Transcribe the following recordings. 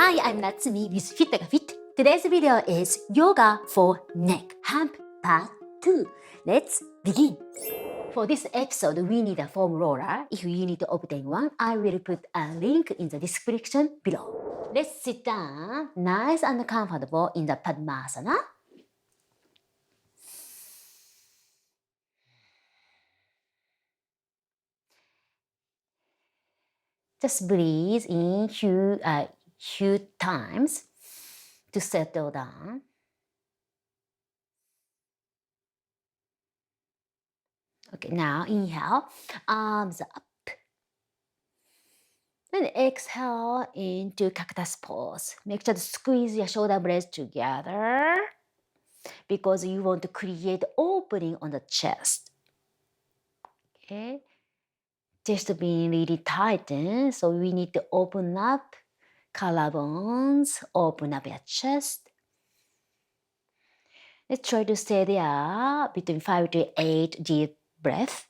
Hi, I'm Natsumi with fitYOGAfit. Today's video is Yoga for Neck Hump Part 2. Let's begin. For this episode, we need a foam roller. If you need to obtain one, I will put a link in the description below. Let's sit down, nice and comfortable in the Padmasana. Just breathe in few times to settle down. Okay, now inhale, arms up. Then exhale into cactus pose. Make sure to squeeze your shoulder blades together because you want to create opening on the chest. Okay, chest being really tightened, so we need to open up collarbones, open up your chest. Let's try to stay there between 5 to 8 deep breaths.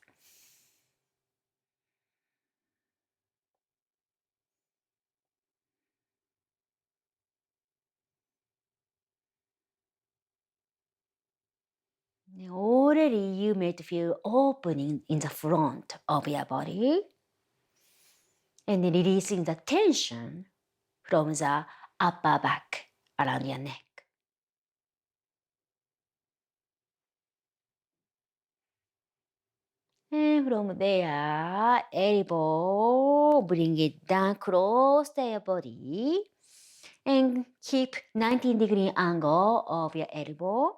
Already you may feel opening in the front of your body and releasing the tension from the upper back around your neck. And from there, elbow, bring it down close to your body and keep 90-degree angle of your elbow.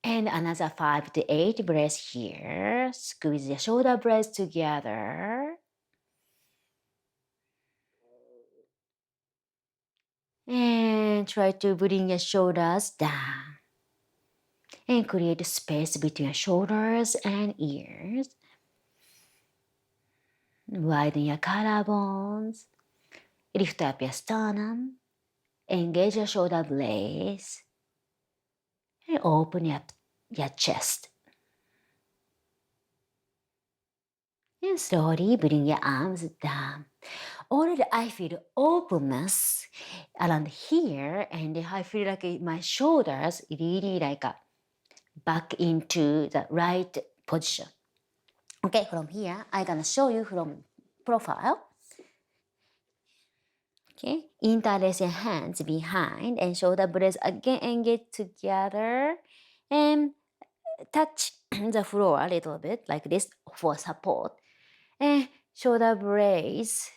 And another 5 to 8 breaths here. Squeeze your shoulder blades together. And try to bring your shoulders down. And create space between your shoulders and ears. Widen your collarbones. Lift up your sternum. Engage your shoulder blades. And open up your chest. And slowly bring your arms down. Already I feel openness around here, and I feel like my shoulders really like back into the right position. Okay, from here, I'm gonna show you from profile. Okay, interlace your hands behind and shoulder blades again engage together and touch the floor a little bit like this for support. And shoulder blades,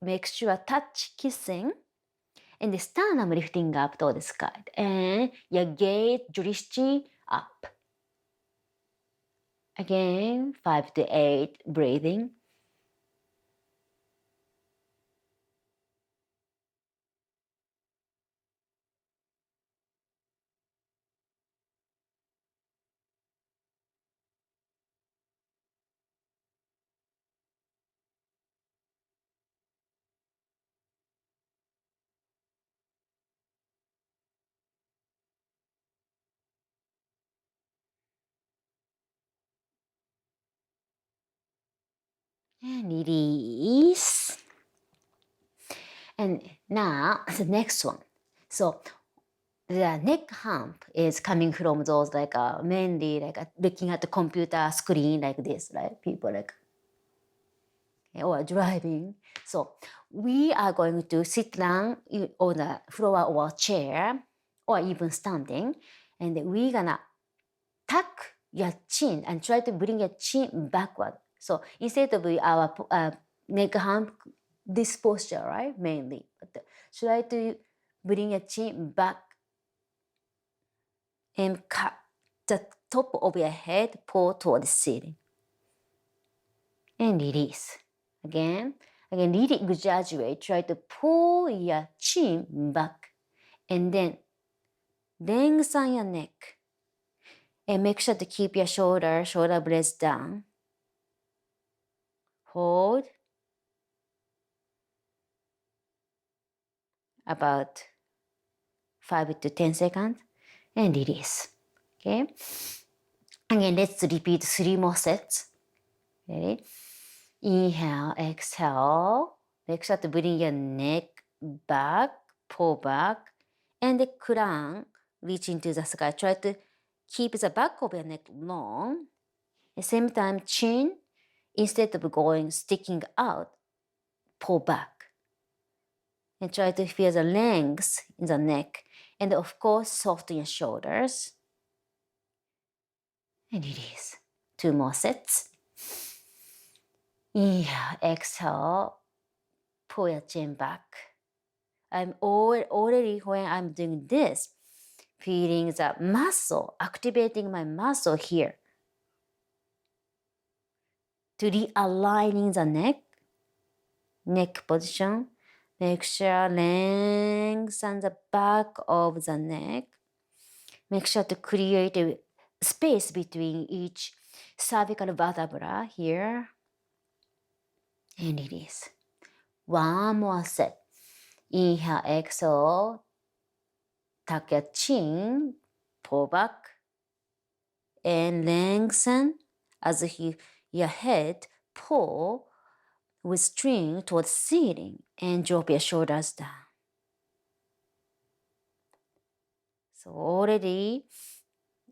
make sure touch kissing and the sternum lifting up toward the sky and your gaze drishti up. Again, 5 to 8 breathing. And release. And now the next one. So the neck hump is coming from those like mainly like looking at the computer screen like this, right? People like or driving. So we are going to sit down on the floor or chair or even standing, and we're gonna tuck your chin and try to bring your chin backward. So instead of our neck hump, this posture, right, mainly. But try to bring your chin back and cut the top of your head, pull toward the ceiling. And release. Again, really exaggerate. Try to pull your chin back and then lengthen your neck. And make sure to keep your shoulder blades down. Hold about 5 to 10 seconds and release. Okay. Again, let's repeat 3 more sets. Okay. Inhale, exhale, Make sure to bring your neck back, pull back, and the crown reach into the sky. Try to keep the back of your neck long. At the same time, chin, instead of going sticking out, pull back. And try to feel the length in the neck. And of course, soften your shoulders. And release. 2 more sets. Inhale, exhale, pull your chin back. I'm already, when I'm doing this, feeling the muscle, activating my muscle here to realigning the neck position. Make sure lengthen the back of the neck. Make sure to create a space between each cervical vertebra here. And release. 1 more set. Inhale, exhale. Tuck your chin, pull back, and lengthen as if your head pull with string towards ceiling and drop your shoulders down. So already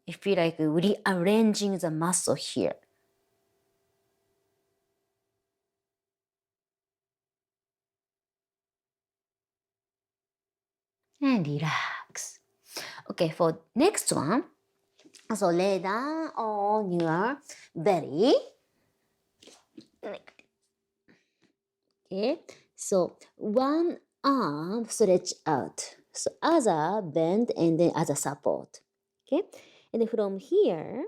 you feel like rearranging the muscle here. And relax. Okay, for next one, so lay down on your belly. Okay, so one arm stretch out, so other bend and then other support. Okay, and from here,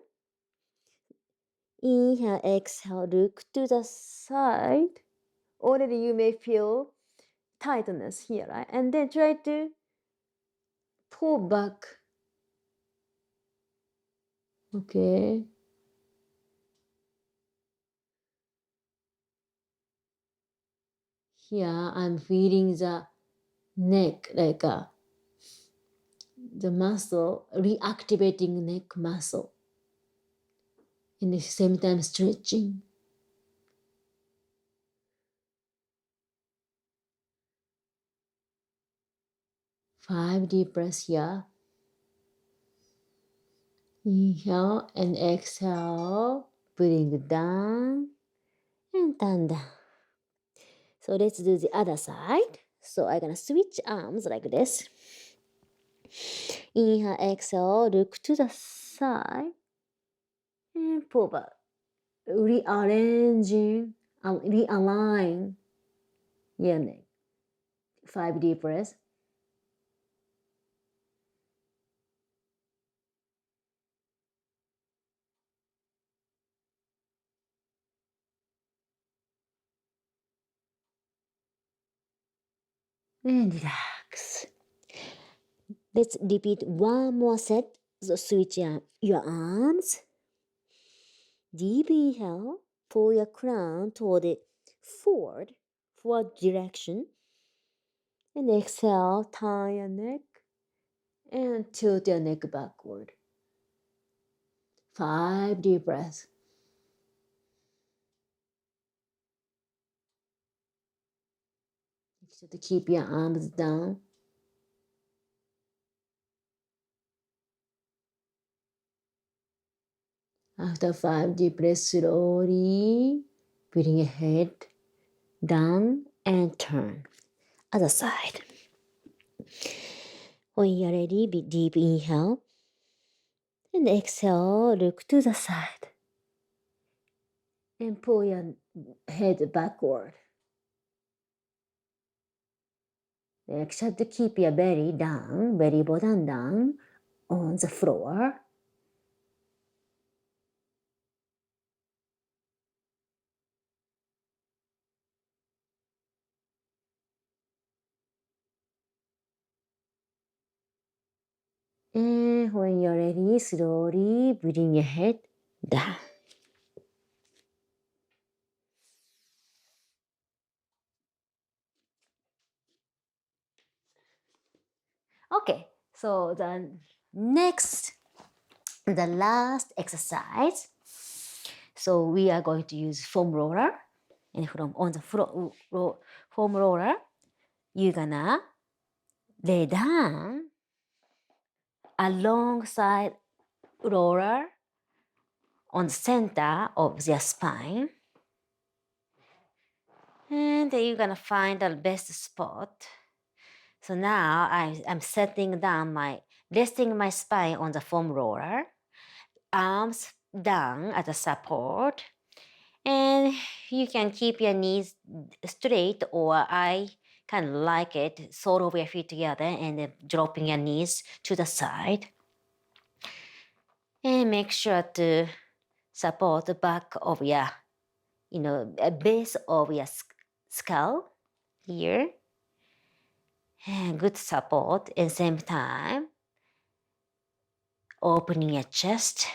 inhale, exhale, look to the side. Already you may feel tightness here, right? And then try to pull back. Okay. Here I'm feeling the neck, like the muscle, reactivating neck muscle. And at the same time stretching. 5 deep breaths here. Inhale and exhale. Bring it down and turn down. So let's do the other side. So I'm gonna switch arms like this. Inhale, exhale, look to the side and pull back. Rearranging, realign your neck. 5 deep breaths. And relax. Let's repeat one more set. So switch your arms. Deep inhale, pull your crown toward the forward direction. And exhale, turn your neck and tilt your neck backward. 5 deep breaths. Make sure to keep your arms down. After 5 deep breaths, slowly bring your head down and turn. Other side. When you're ready, deep inhale. And exhale, look to the side. And pull your head backward. Make sure to keep your belly down, belly button down on the floor. And when you're ready, slowly bring your head down. Okay, so the last exercise. So we are going to use foam roller. And from on the foam roller, you're gonna lay down alongside roller on the center of their spine. And then you're gonna find the best spot. So now I'm setting down resting my spine on the foam roller, arms down as a support. And you can keep your knees straight, or I kind of like it, sole of your feet together and then dropping your knees to the side. And make sure to support the back of your, base of your skull here. And good support, and same time, opening your chest.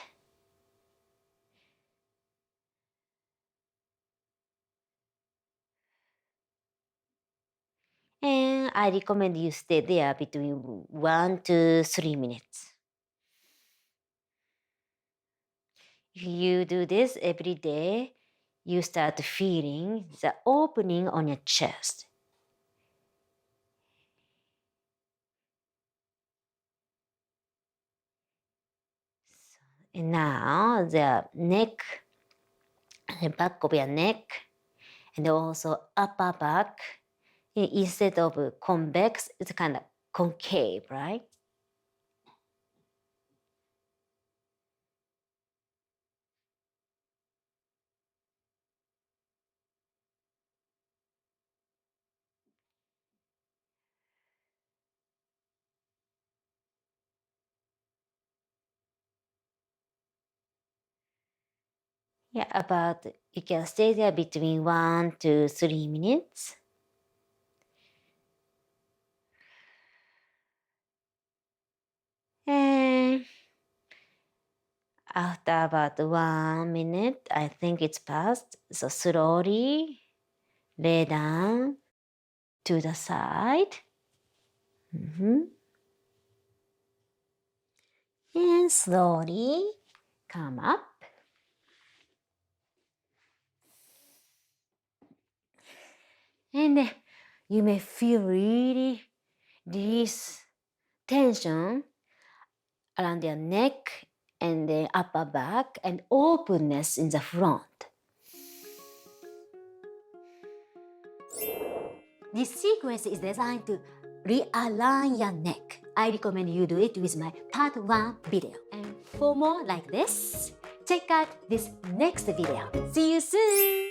And I recommend you stay there between 1 to 3 minutes. If you do this every day, you start feeling the opening on your chest. And now the neck, the back of your neck, and also upper back, instead of convex, it's kind of concave, right? Yeah, you can stay there between 1 to 3 minutes. And after about 1 minute, I think it's passed. So slowly lay down to the side. And slowly come up. And you may feel really this tension around your neck and the upper back and openness in the front. This sequence is designed to realign your neck. I recommend you do it with my part 1 video. And for more like this, check out this next video. See you soon!